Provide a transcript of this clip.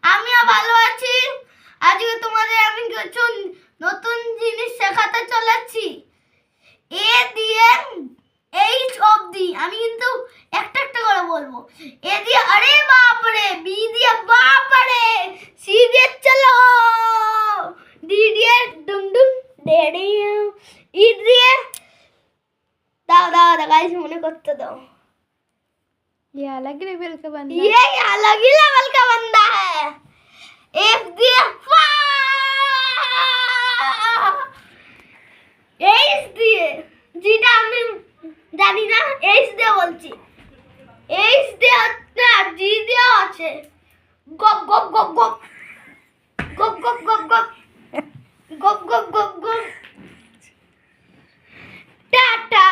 আমিও ভালো আছি। আজকে তোমাদের আমি কিছু নতুন জিনিস শেখাতে চলেছি। এ দিয়ে এইচ অবধি আমি কিন্তু একটা একটা করে বলবো। এ দিয়ে আরে বাপ রে, বি দিয়ে বাপ রে, সি দিয়ে চলো, ডি দিয়ে ডুম ডুম ডেডি, ই দিয়ে দাও দাও দাও গাইস মনে করতে দাও। ये अलग ही लेवल का बंदा ये अलग ही लेवल का बंदा है। एफ दिए এইচ দিয়ে, যেটা আমি জানি না এইচ দিয়ে বলছি। এইচ দিয়ে হচ্ছে আর জি দিয়ে আছে। গপ গপ গপ গপ গপ গপ গপ গপ গপ গপ গপ গপ টাটা।